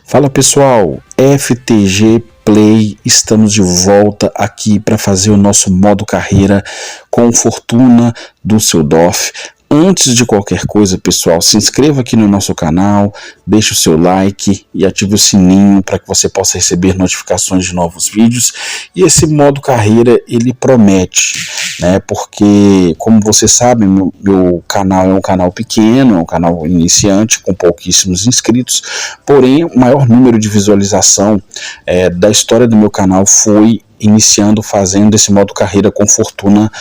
Fala pessoal, FTG Play, estamos de volta aqui para fazer o nosso modo carreira com Fortuna Düsseldorf. Antes de qualquer coisa, pessoal, se inscreva aqui no nosso canal, deixe o seu like e ative o sininho para que você possa receber notificações de novos vídeos. E esse modo carreira, ele promete, né? Porque, como você sabe, meu canal é um canal pequeno, é um canal iniciante, com pouquíssimos inscritos, porém, o maior número de visualização da história do meu canal foi iniciando fazendo esse modo carreira com Fortuna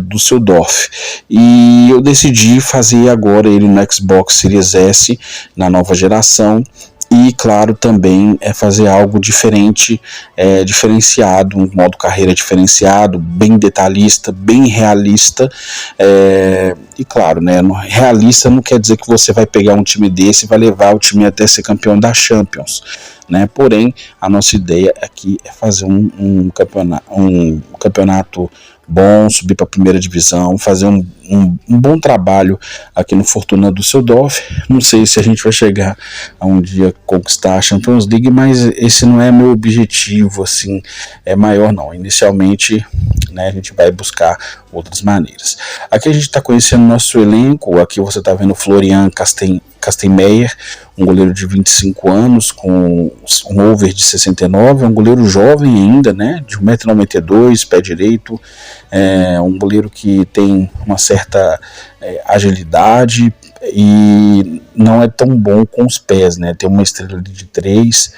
Düsseldorf, e eu decidi fazer agora ele no Xbox Series S, na nova geração, e claro também fazer algo diferente, diferenciado, um modo carreira diferenciado, bem detalhista, bem realista, e claro, né, realista não quer dizer que você vai pegar um time desse e vai levar o time até ser campeão da Champions, né? Porém, a nossa ideia aqui é fazer um campeonato bom, subir para a primeira divisão, fazer um bom trabalho aqui no Fortuna Düsseldorf. Não sei se a gente vai chegar a um dia conquistar a Champions League, mas esse não é meu objetivo, assim, maior não. Inicialmente, né, a gente vai buscar outras maneiras. Aqui a gente está conhecendo nosso elenco. Aqui você está vendo Florian Kastenmeier, um goleiro de 25 anos, com um over de 69, é um goleiro jovem ainda, né, de 1,92 m, pé direito, um goleiro que tem uma certa agilidade e não é tão bom com os pés, né, tem uma estrela de 3,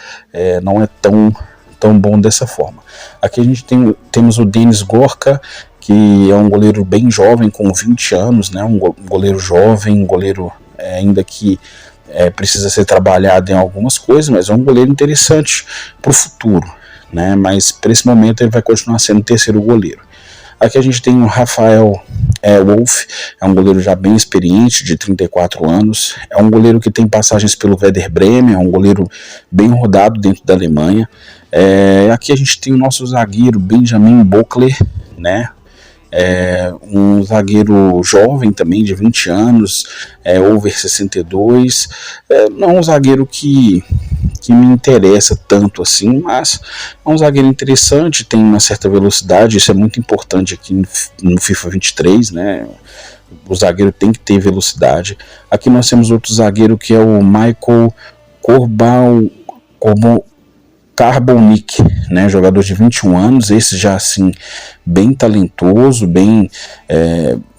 não é tão bom dessa forma. Aqui a gente temos o Denis Gorka, que é um goleiro bem jovem, com 20 anos, né, um goleiro jovem, um goleiro ainda que precisa ser trabalhado em algumas coisas, mas é um goleiro interessante para o futuro, né, mas para esse momento ele vai continuar sendo o terceiro goleiro. Aqui a gente tem o Rafael Wolf, é um goleiro já bem experiente, de 34 anos, é um goleiro que tem passagens pelo Werder Bremen, é um goleiro bem rodado dentro da Alemanha. Aqui a gente tem o nosso zagueiro Benjamin Böckler, né? Um zagueiro jovem também, de 20 anos, over 62, não é um zagueiro que me interessa tanto assim, mas é um zagueiro interessante, tem uma certa velocidade, isso é muito importante aqui no FIFA 23, né? O zagueiro tem que ter velocidade. Aqui nós temos outro zagueiro que é o Michael Carbonic, né, jogador de 21 anos, esse já assim, bem talentoso, bem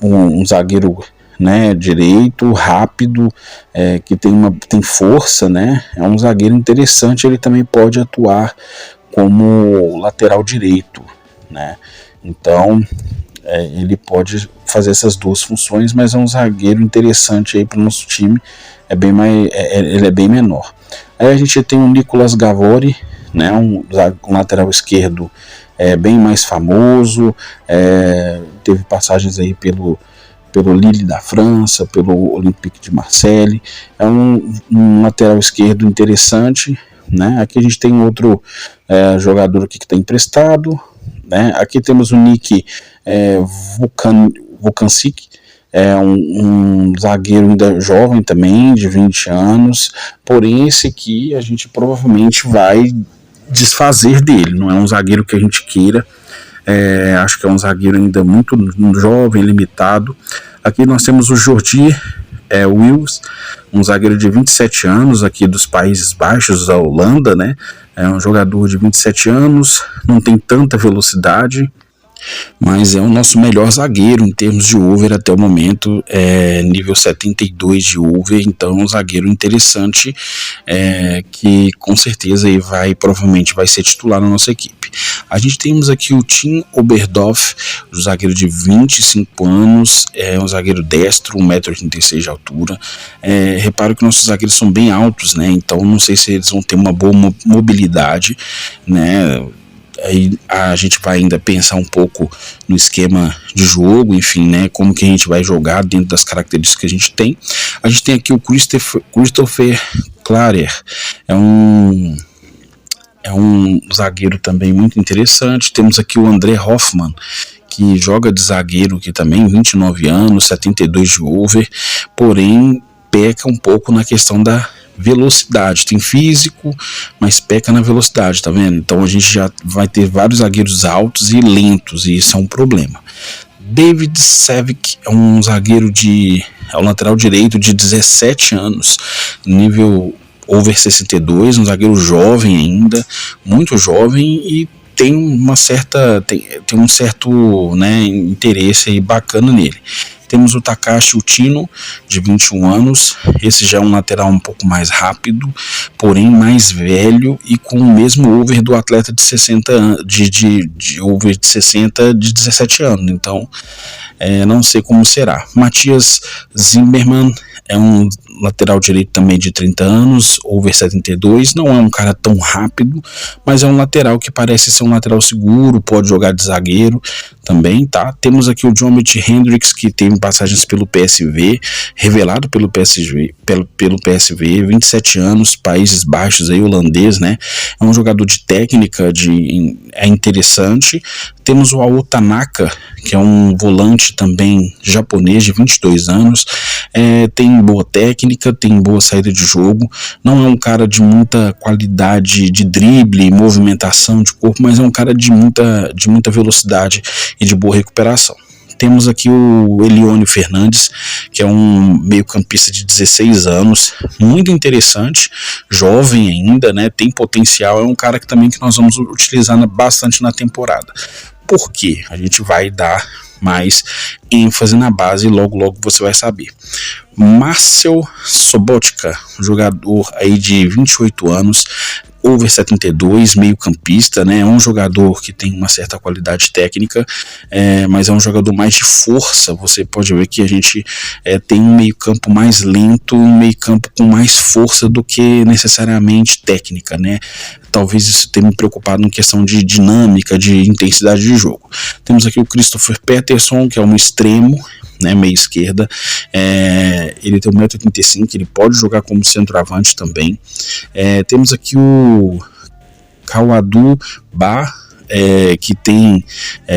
um zagueiro, né, direito, rápido, que tem força, né, é um zagueiro interessante. Ele também pode atuar como lateral direito, né, então ele pode fazer essas duas funções, mas é um zagueiro interessante aí para o nosso time, ele é bem menor. Aí a gente tem o Nicolas Gavori, né, um lateral esquerdo bem mais famoso, teve passagens aí pelo Lille da França, pelo Olympique de Marseille, é um lateral esquerdo interessante, né. Aqui a gente tem outro jogador aqui que está emprestado, né. Aqui temos o Nick Vukancic, um zagueiro ainda jovem também, de 20 anos, porém esse aqui a gente provavelmente vai desfazer dele, não é um zagueiro que a gente queira, acho que é um zagueiro ainda muito jovem, limitado. Aqui nós temos o Jordi Wils, um zagueiro de 27 anos, aqui dos Países Baixos, da Holanda, né? É um jogador de 27 anos, não tem tanta velocidade, mas é o nosso melhor zagueiro em termos de over até o momento, nível 72 de over, então é um zagueiro interessante, que com certeza aí provavelmente vai ser titular na nossa equipe. A gente temos aqui o Tim Oberdorf, um zagueiro de 25 anos, um zagueiro destro, 1,86 m de altura. Reparo que nossos zagueiros são bem altos, né? Então não sei se eles vão ter uma boa mobilidade, né? aí a gente vai ainda pensar um pouco no esquema de jogo, enfim, né, como que a gente vai jogar dentro das características que a gente tem. A gente tem aqui o Christopher Clarer, é um zagueiro também muito interessante. Temos aqui o André Hoffmann, que joga de zagueiro aqui também, 29 anos, 72 de over, porém peca um pouco na questão da velocidade, tem físico, mas peca na velocidade, tá vendo? Então a gente já vai ter vários zagueiros altos e lentos, e isso é um problema. David Savic é um zagueiro é o lateral direito de 17 anos, nível over 62, um zagueiro jovem ainda, muito jovem, e tem um certo, né, interesse aí bacana nele. Temos o Takashi Uchino, de 21 anos, esse já é um lateral um pouco mais rápido, porém mais velho e com o mesmo over do atleta de 60 anos, de over de 60 de 17 anos, então não sei como será. Matias Zimmermann é um lateral direito também de 30 anos, over 72, não é um cara tão rápido, mas é um lateral que parece ser um lateral seguro, pode jogar de zagueiro também, tá? Temos aqui o Jomet Hendricks, que tem passagens pelo PSV, revelado pelo PSV, 27 anos, Países Baixos, aí, holandês, né? É um jogador de técnica, é interessante. Temos o Ao Tanaka, que é um volante também japonês de 22 anos, tem boa técnica, tem boa saída de jogo, não é um cara de muita qualidade de drible, movimentação de corpo, mas é um cara de muita velocidade e de boa recuperação. Temos aqui o Elione Fernandes, que é um meio-campista de 16 anos, muito interessante, jovem ainda, né, tem potencial, é um cara que nós vamos utilizar bastante na temporada. Por quê? A gente vai dar mais ênfase na base e logo você vai saber. Marcel Sobotka, um jogador aí de 28 anos, over 72, meio campista, né? É um jogador que tem uma certa qualidade técnica, mas é um jogador mais de força. Você pode ver que a gente tem um meio campo mais lento, um meio campo com mais força do que necessariamente técnica, né? Talvez isso tenha me preocupado em questão de dinâmica, de intensidade de jogo. Temos aqui o Christopher Peterson, que é um extremo, né, meia esquerda, ele tem 1,85 m, ele pode jogar como centroavante também. Temos aqui o Kawadu Ba, que tem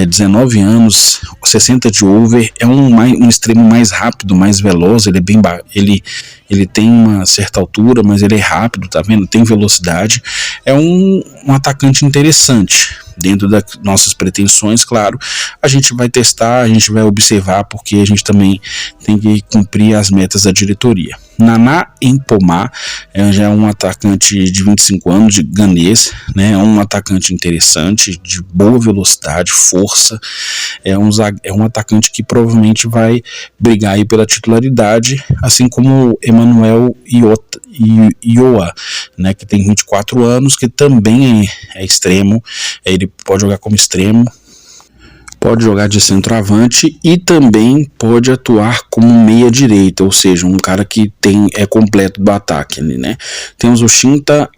19 anos, 60 de over, é um extremo mais rápido, mais veloz, ele tem uma certa altura, mas ele é rápido, tá vendo? Tem velocidade, é um atacante interessante. Dentro das nossas pretensões, claro, a gente vai testar, a gente vai observar, porque a gente também tem que cumprir as metas da diretoria. Nana Empomá já é um atacante de 25 anos, de ganês, né? É um atacante interessante, de boa velocidade, força, é um atacante que provavelmente vai brigar aí pela titularidade, assim como Emmanuel Ioa, né, que tem 24 anos, que também é extremo, ele pode jogar como extremo, pode jogar de centroavante e também pode atuar como meia direita, ou seja, um cara que é completo do ataque, né? Temos o Shinta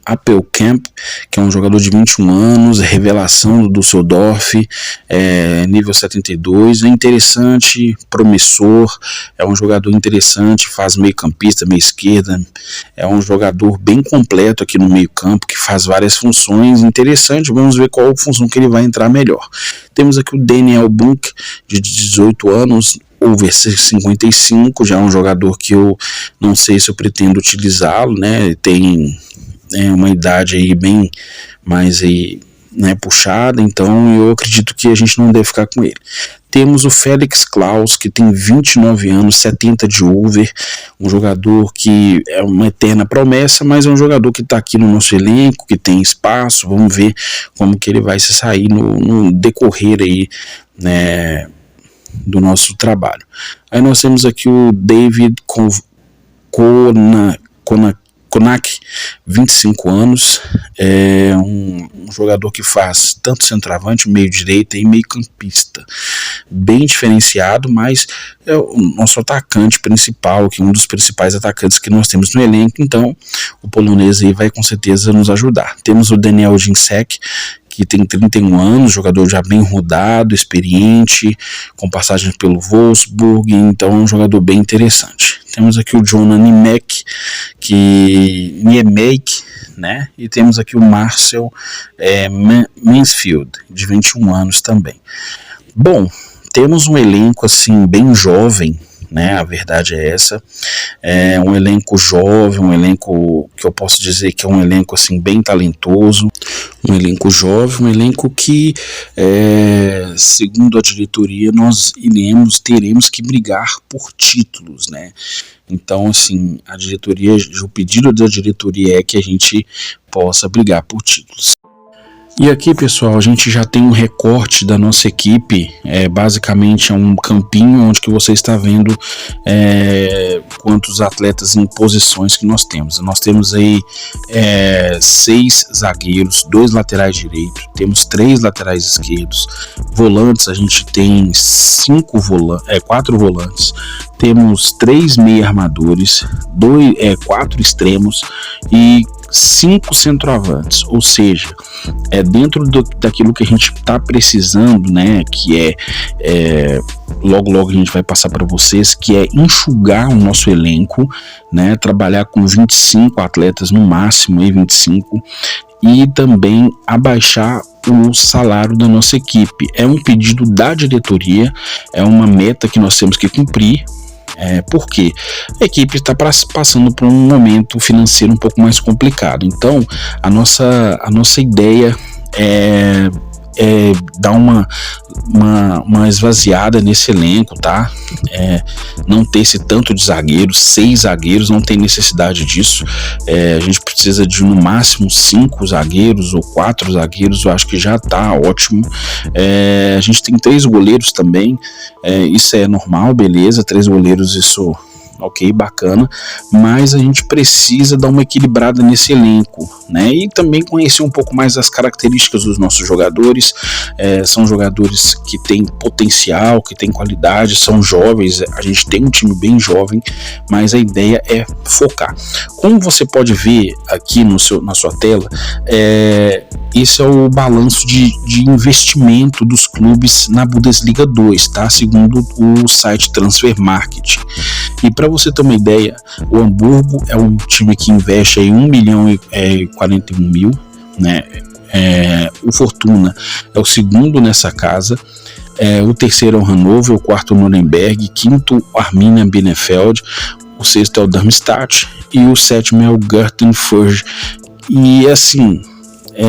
Appelkamp, que é um jogador de 21 anos, revelação do Düsseldorf, nível 72, é interessante, promissor, é um jogador interessante, faz meio campista, meia esquerda, é um jogador bem completo aqui no meio campo, que faz várias funções, interessante, vamos ver qual função que ele vai entrar melhor. Temos aqui o Daniel Bunk, de 18 anos, over 55, já é um jogador que eu não sei se eu pretendo utilizá-lo, né, tem uma idade aí bem mais aí, né, puxada, então eu acredito que a gente não deve ficar com ele. Temos o Felix Klaus, que tem 29 anos, 70 de over, um jogador que é uma eterna promessa, mas é um jogador que está aqui no nosso elenco, que tem espaço, vamos ver como que ele vai se sair no decorrer aí, né, do nosso trabalho. Aí nós temos aqui o David Konak, 25 anos, é um jogador que faz tanto centroavante, meio direita e meio campista, bem diferenciado, mas é o nosso atacante principal, que é um dos principais atacantes que nós temos no elenco, então o polonês aí vai com certeza nos ajudar. Temos o Daniel Ginczek, que tem 31 anos, jogador já bem rodado, experiente, com passagem pelo Wolfsburg, então é um jogador bem interessante. Temos aqui o Jonah Niemek, né? E temos aqui o Marcel Mansfield, de 21 anos também. Bom, temos um elenco assim bem jovem, né? A verdade é essa. É um elenco jovem, um elenco que eu posso dizer que é um elenco assim bem talentoso, um elenco jovem, um elenco que, segundo a diretoria, nós teremos que brigar por títulos, né? Então, assim, o pedido da diretoria é que a gente possa brigar por títulos. E aqui, pessoal, a gente já tem um recorte da nossa equipe, basicamente é um campinho onde que você está vendo quantos atletas em posições que nós temos. Nós temos aí 6 zagueiros, 2 laterais direitos, temos 3 laterais esquerdos, volantes a gente tem 4 volantes, temos 3 meia armadores, 4 extremos e 5 centroavantes, ou seja, dentro daquilo que a gente está precisando, né, que logo a gente vai passar para vocês, que é enxugar o nosso elenco, né, trabalhar com 25 atletas no máximo, 25, e também abaixar o salário da nossa equipe. É um pedido da diretoria, é uma meta que nós temos que cumprir. Porque a equipe está passando por um momento financeiro um pouco mais complicado. Então a nossa ideia é dar uma esvaziada nesse elenco, tá? Não ter esse tanto de zagueiros, 6 zagueiros, não tem necessidade disso. A gente precisa de no máximo 5 zagueiros ou 4 zagueiros, eu acho que já tá ótimo. A gente tem 3 goleiros também, isso é normal, beleza, 3 goleiros, isso ok, bacana, mas a gente precisa dar uma equilibrada nesse elenco, né? E também conhecer um pouco mais as características dos nossos jogadores. São jogadores que têm potencial, que têm qualidade, são jovens, a gente tem um time bem jovem, mas a ideia é focar. Como você pode ver aqui na sua tela, esse é o balanço de investimento dos clubes na Bundesliga 2, tá? Segundo o site Transfer Market. E para você ter uma ideia, o Hamburgo é um time que investe aí 1.041.000, né? O Fortuna é o segundo nessa casa, o terceiro é o Hannover, o quarto é o Nuremberg, quinto o Arminia Bielefeld, o sexto é o Darmstadt e o sétimo é o Gartenfurt. E assim,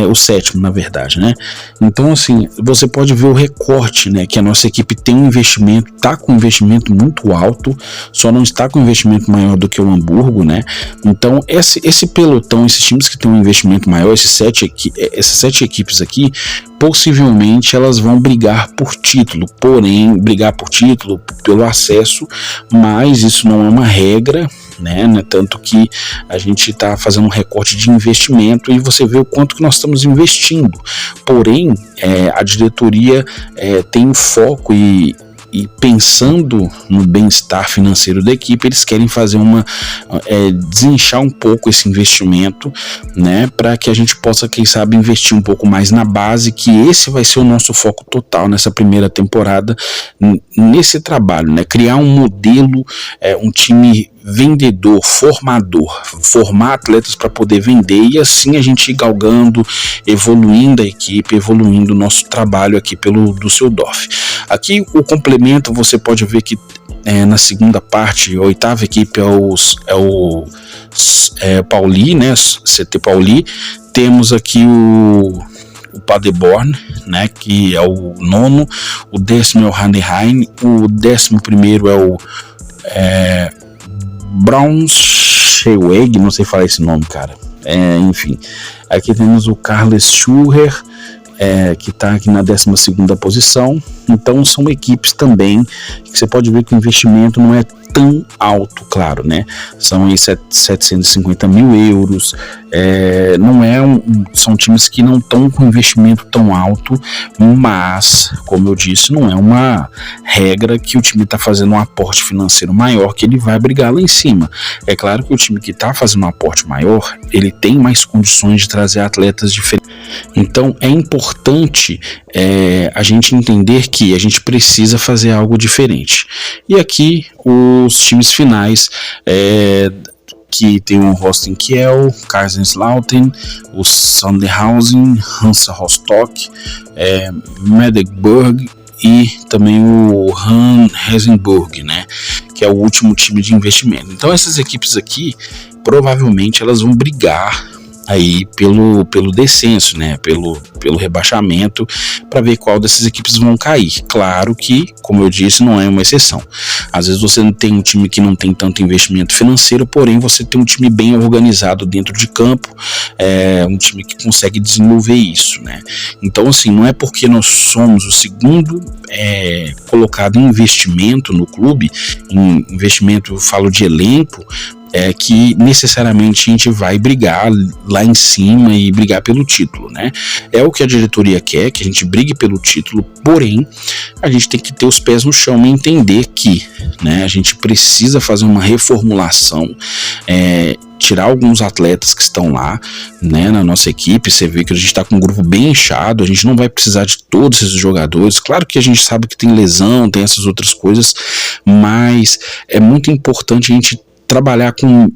o sétimo, na verdade, né? Então, assim, você pode ver o recorte, né? Que a nossa equipe tem um investimento, tá com um investimento muito alto, só não está com um investimento maior do que o Hamburgo, né? Então, esse pelotão, esses times que têm um investimento maior, essas 7 equipes aqui, possivelmente elas vão brigar por título, pelo acesso, mas isso não é uma regra, né? Tanto que a gente está fazendo um recorte de investimento e você vê o quanto que nós estamos investindo. Porém, a diretoria tem um foco e pensando no bem-estar financeiro da equipe, eles querem fazer desinchar um pouco esse investimento, né, para que a gente possa, quem sabe, investir um pouco mais na base, que esse vai ser o nosso foco total nessa primeira temporada, nesse trabalho, né, criar um modelo, um time vendedor, formador, formar atletas para poder vender e assim a gente ir galgando, evoluindo a equipe, evoluindo o nosso trabalho aqui pelo Düsseldorf. Aqui o complemento, você pode ver que na segunda parte, a 8ª equipe é o Pauli, né, CT Pauli. Temos aqui o Paderborn, né, que é o 9º, o 10º é o Heidenheim, o 11º é o Braunschweig, não sei falar esse nome, cara. Enfim, aqui temos o Karlsruhe, que está aqui na 12ª posição. Então são equipes também que você pode ver que o investimento não é tão alto, claro, né? São aí 750 mil euros, não é são times que não estão com investimento tão alto, mas, como eu disse, não é uma regra que o time está fazendo um aporte financeiro maior que ele vai brigar lá em cima. É claro que o time que está fazendo um aporte maior, ele tem mais condições de trazer atletas diferentes. Então é importante a gente entender que a gente precisa fazer algo diferente. E aqui os times finais que tem o Holstein Kiel, Kaiserslautern, o Sandhausen, Hansa Rostock, Magdeburg e também o Hessenburg, né, que é o último time de investimento. Então essas equipes aqui, provavelmente elas vão brigar aí pelo descenso, né, pelo rebaixamento, para ver qual dessas equipes vão cair. Claro que, como eu disse, não é uma exceção. Às vezes você não tem um time que não tem tanto investimento financeiro, porém você tem um time bem organizado dentro de campo, um time que consegue desenvolver isso, né. Então, assim, não é porque nós somos o segundo colocado em investimento no clube, em investimento, eu falo de elenco, que necessariamente a gente vai brigar lá em cima e brigar pelo título, né? É o que a diretoria quer, que a gente brigue pelo título, porém a gente tem que ter os pés no chão e entender que, né, a gente precisa fazer uma reformulação, tirar alguns atletas que estão lá, né, na nossa equipe. Você vê que a gente está com um grupo bem inchado, a gente não vai precisar de todos esses jogadores. Claro que a gente sabe que tem lesão, tem essas outras coisas, mas é muito importante a gente trabalhar com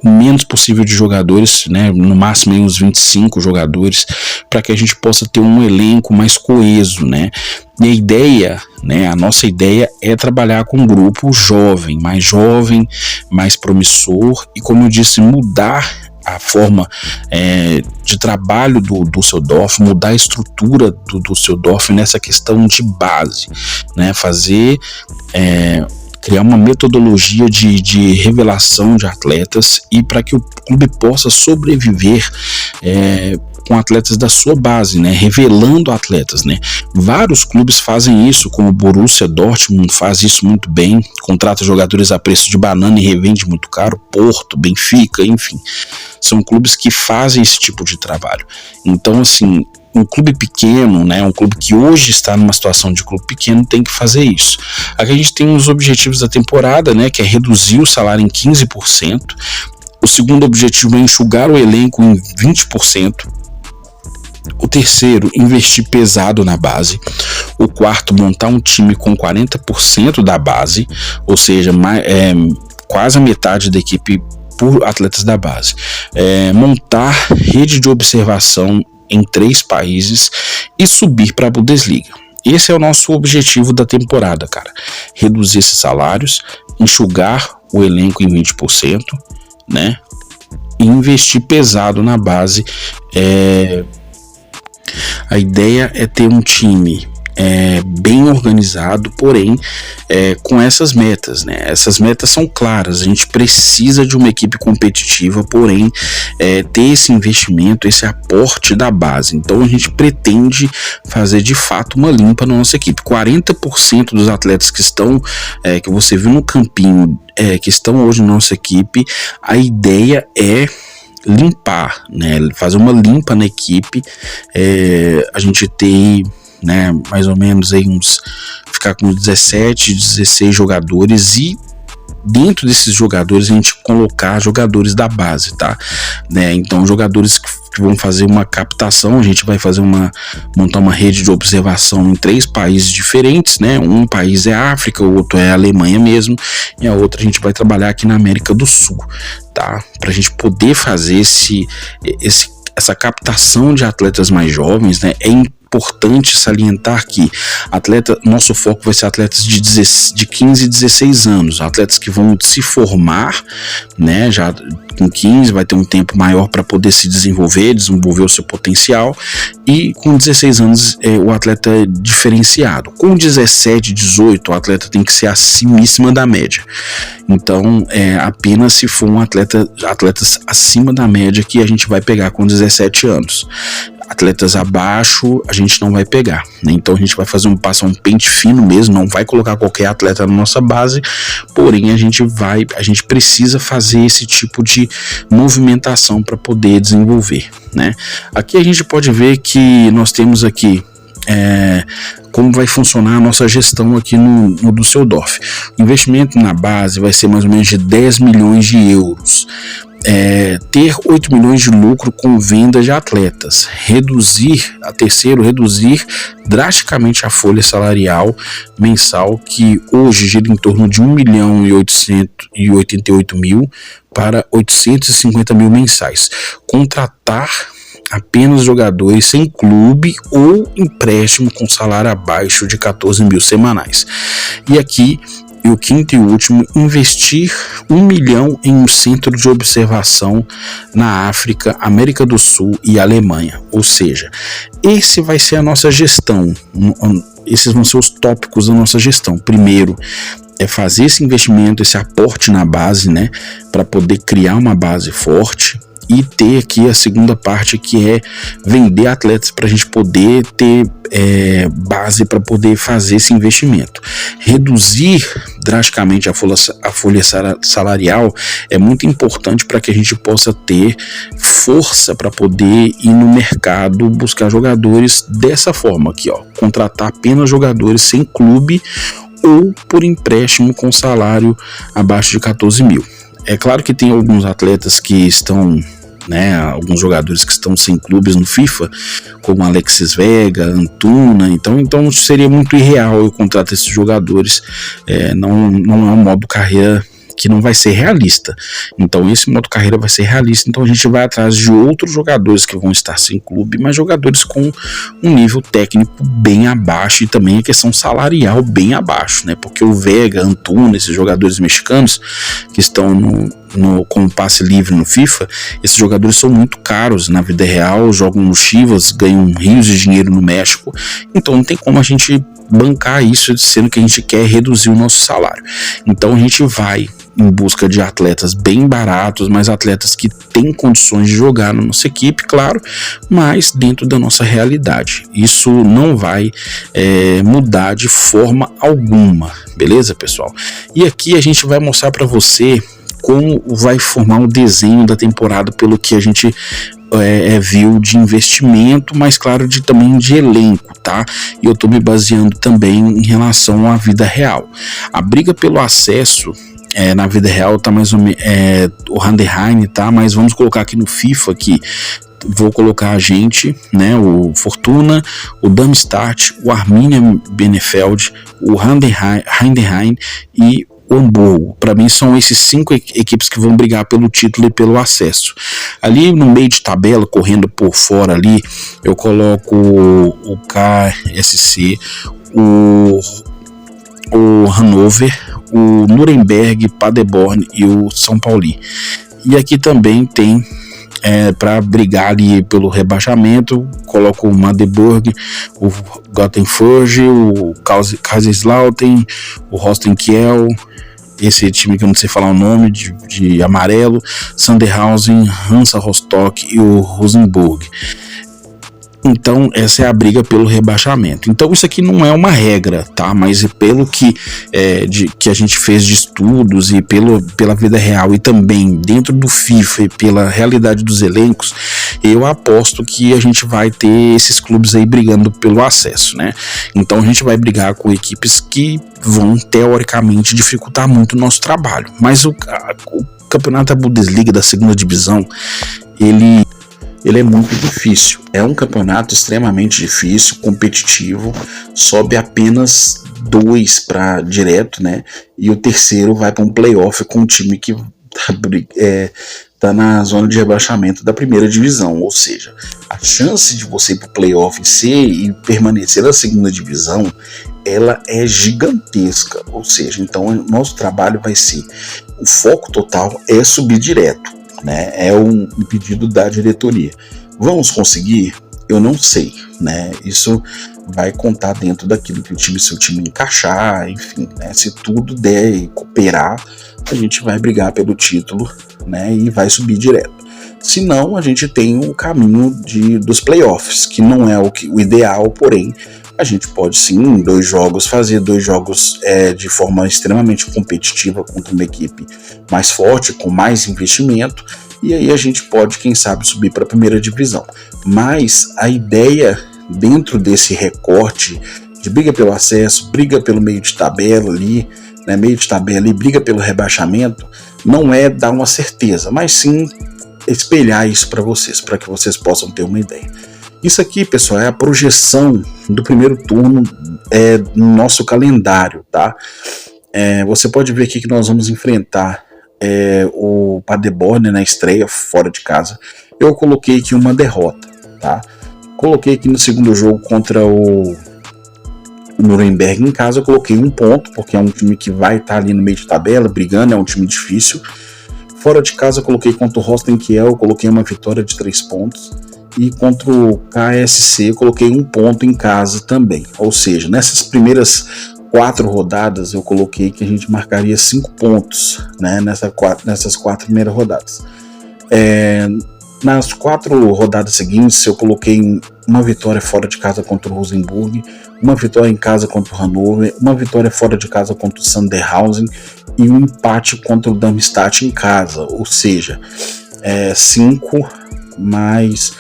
o menos possível de jogadores, né, no máximo uns 25 jogadores, para que a gente possa ter um elenco mais coeso, né. E a ideia, né, a nossa ideia é trabalhar com um grupo jovem, mais promissor e, como eu disse, mudar a forma de trabalho do Düsseldorf, mudar a estrutura do Düsseldorf nessa questão de base, né, criar uma metodologia de revelação de atletas e para que o clube possa sobreviver com atletas da sua base, né, revelando atletas, né. Vários clubes fazem isso, como o Borussia Dortmund faz isso muito bem, contrata jogadores a preço de banana e revende muito caro, Porto, Benfica, enfim, são clubes que fazem esse tipo de trabalho. Então, assim, um clube pequeno, né, um clube que hoje está numa situação de clube pequeno, tem que fazer isso. Aqui a gente tem os objetivos da temporada, né, que é reduzir o salário em 15%. O segundo objetivo é enxugar o elenco em 20%. O terceiro, investir pesado na base. O quarto, montar um time com 40% da base, ou seja, quase a metade da equipe por atletas da base. Montar rede de observação em 3 países e subir para a Bundesliga. Esse é o nosso objetivo da temporada, cara. Reduzir esses salários, enxugar o elenco em 20%, né? E investir pesado na base. A ideia é ter um time bem organizado, porém com essas metas, né? Essas metas são claras. A gente precisa de uma equipe competitiva, porém ter esse investimento, esse aporte da base. Então a gente pretende fazer de fato uma limpa na nossa equipe. 40% dos atletas que estão, que você viu no campinho, que estão hoje na nossa equipe, a ideia é limpar, né? Fazer uma limpa na equipe, a gente tem, né, mais ou menos aí ficar com 17, 16 jogadores e dentro desses jogadores a gente colocar jogadores da base, tá? Né? Então jogadores que vão fazer uma captação, a gente vai montar uma rede de observação em 3 países diferentes, né? Um país é a África, o outro é a Alemanha mesmo, e a outra a gente vai trabalhar aqui na América do Sul, tá? Pra gente poder fazer essa captação de atletas mais jovens, né? É importante salientar que nosso foco vai ser atletas de 15 e 16 anos, atletas que vão se formar, né, já com 15 vai ter um tempo maior para poder se desenvolver o seu potencial, e com 16 anos o atleta é diferenciado. Com 17, 18 o atleta tem que ser acima da média. Então apenas se for atletas acima da média que a gente vai pegar com 17 anos. Atletas abaixo, a gente não vai pegar, né? Então a gente vai fazer um pente fino mesmo, não vai colocar qualquer atleta na nossa base, porém a gente precisa fazer esse tipo de movimentação para poder desenvolver, né? Aqui a gente pode ver que nós temos aqui como vai funcionar a nossa gestão aqui no Düsseldorf. O investimento na base vai ser mais ou menos de 10 milhões de euros. Ter 8 milhões de lucro com venda de atletas, reduzir drasticamente a folha salarial mensal, que hoje gira em torno de 1.888.000 para 850.000 mensais. Contratar apenas jogadores sem clube ou empréstimo com salário abaixo de 14 mil semanais. E aqui, o quinto e último, investir 1 milhão em um centro de observação na África, América do Sul e Alemanha. Ou seja, esse vai ser a nossa gestão, esses vão ser os tópicos da nossa gestão. Primeiro, fazer esse investimento, esse aporte na base, né, para poder criar uma base forte. E ter aqui a segunda parte, que é vender atletas para a gente poder ter base para poder fazer esse investimento. Reduzir drasticamente a folha salarial é muito importante para que a gente possa ter força para poder ir no mercado buscar jogadores dessa forma aqui, ó, contratar apenas jogadores sem clube ou por empréstimo com salário abaixo de 14 mil. É claro que tem alguns atletas que estão, alguns jogadores que estão sem clubes no FIFA, como Alexis Vega, Antuna, então seria muito irreal eu contratar esses jogadores, não é um modo carreira que não vai ser realista. Então esse modo carreira vai ser realista, então a gente vai atrás de outros jogadores que vão estar sem clube, mas jogadores com um nível técnico bem abaixo e também a questão salarial bem abaixo, né? Porque o Vega, Antuna, esses jogadores mexicanos que estão com passe livre no FIFA, esses jogadores são muito caros na vida real, jogam no Chivas, ganham rios de dinheiro no México, então não tem como a gente bancar isso, sendo que a gente quer reduzir o nosso salário. Então a gente vai em busca de atletas bem baratos, mas atletas que têm condições de jogar na nossa equipe, claro, mas dentro da nossa realidade. Isso não vai mudar de forma alguma, beleza, pessoal? E aqui a gente vai mostrar para você como vai formar o desenho da temporada pelo que a gente viu de investimento, mas claro, também de elenco, tá? E eu tô me baseando também em relação à vida real. A briga pelo acesso na vida real tá mais ou menos o Heidenheim, tá? Mas vamos colocar aqui no FIFA aqui. Vou colocar a gente, né? O Fortuna, o Darmstadt, o Arminia Bielefeld, o Heidenheim e o Hamburgo. Para mim são esses 5 equipes que vão brigar pelo título e pelo acesso. Ali no meio de tabela, correndo por fora ali, eu coloco o KSC, o Hannover, o Nuremberg, Paderborn e o São Paulo. E aqui também tem para brigar ali pelo rebaixamento, coloco o Magdeburg, o Gothenburg, o Kaiserslautern, o Holstein Kiel, esse time que eu não sei falar o nome, de amarelo, Sandhausen, Hansa Rostock e o Rosenborg. Então essa é a briga pelo rebaixamento. Então isso aqui não é uma regra, tá? Mas pelo que a gente fez de estudos e pela vida real e também dentro do FIFA e pela realidade dos elencos, eu aposto que a gente vai ter esses clubes aí brigando pelo acesso, né? Então a gente vai brigar com equipes que vão teoricamente dificultar muito o nosso trabalho. Mas o campeonato da Bundesliga da segunda divisão, ele é muito difícil, é um campeonato extremamente difícil, competitivo, sobe apenas 2 para direto, né? E o terceiro vai para um playoff com um time que tá na zona de rebaixamento da primeira divisão, ou seja, a chance de você ir para o playoff e permanecer na segunda divisão, ela é gigantesca, ou seja, então o nosso trabalho vai ser, o foco total é subir direto, né? É um pedido da diretoria. Vamos conseguir? Eu não sei, né? Isso vai contar dentro daquilo que se o time encaixar, enfim, né? Se tudo der e cooperar, a gente vai brigar pelo título, né? E vai subir direto. Senão a gente tem o caminho dos playoffs, que não é o ideal, porém a gente pode sim, em 2 jogos, fazer 2 jogos de forma extremamente competitiva contra uma equipe mais forte, com mais investimento, e aí a gente pode, quem sabe, subir para a primeira divisão. Mas a ideia dentro desse recorte de briga pelo acesso, briga pelo meio de tabela ali, né, meio de tabela e briga pelo rebaixamento, não é dar uma certeza, mas sim espelhar isso para vocês, para que vocês possam ter uma ideia. Isso aqui, pessoal, é a projeção do primeiro turno no nosso calendário, tá? Você pode ver aqui que nós vamos enfrentar o Paderborn na estreia fora de casa. Eu coloquei aqui uma derrota, tá? Coloquei aqui no segundo jogo contra o Nuremberg em casa, eu coloquei 1 ponto, porque é um time que vai estar ali no meio de tabela, brigando, é um time difícil. Fora de casa eu coloquei contra o Holstein Kiel, eu coloquei uma vitória de 3 pontos. E contra o KSC eu coloquei 1 ponto em casa também. Ou seja, nessas primeiras 4 rodadas eu coloquei que a gente marcaria 5 pontos, né, nessas 4 primeiras rodadas. Nas 4 rodadas seguintes eu coloquei uma vitória fora de casa contra o Rosenborg, uma vitória em casa contra o Hannover, uma vitória fora de casa contra o Sandhausen e um empate contra o Darmstadt em casa. Ou seja, 5 mais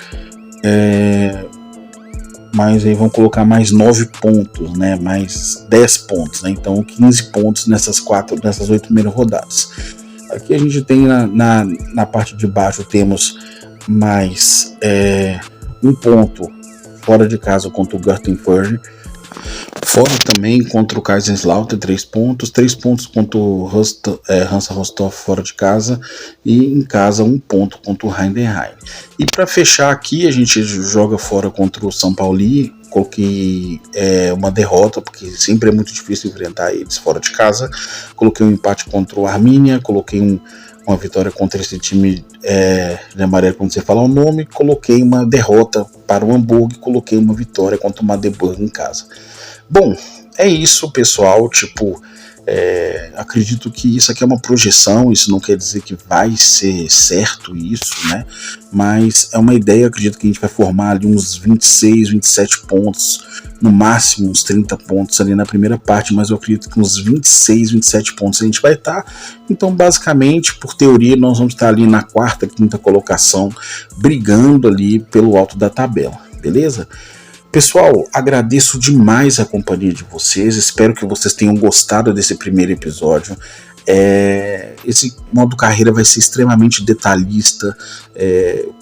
aí vão colocar mais 9 pontos, né? Mais 10 pontos, né? Então 15 pontos nessas 8 primeiras rodadas. Aqui a gente tem na parte de baixo temos mais 1 ponto fora de casa contra o Gartenfeld, fora também contra o Kaiserslautern 3 pontos, 3 pontos contra o Hansa Rostock fora de casa e em casa 1 ponto contra o Heidenheim. E para fechar aqui a gente joga fora contra o São Paulo. Coloquei uma derrota, porque sempre é muito difícil enfrentar eles fora de casa. Coloquei um empate contra o Arminia, coloquei uma vitória contra esse time de amarelo, quando você fala o nome. Coloquei uma derrota para o Hamburgo, coloquei uma vitória contra o Magdeburg em casa. Bom, é isso, pessoal. Acredito que isso aqui é uma projeção, isso não quer dizer que vai ser certo isso, né? Mas é uma ideia. Acredito que a gente vai formar ali uns 26, 27 pontos, no máximo uns 30 pontos ali na primeira parte, mas eu acredito que uns 26, 27 pontos a gente vai estar. Então, basicamente, por teoria, nós vamos estar ali na 4ª, 5ª colocação, brigando ali pelo alto da tabela, beleza? Pessoal, agradeço demais a companhia de vocês, espero que vocês tenham gostado desse primeiro episódio. Esse modo carreira vai ser extremamente detalhista,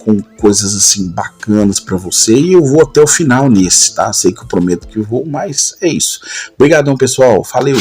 com coisas assim bacanas para você, e eu vou até o final nesse, tá? Sei que eu prometo que eu vou, mas é isso. Obrigadão, pessoal, valeu!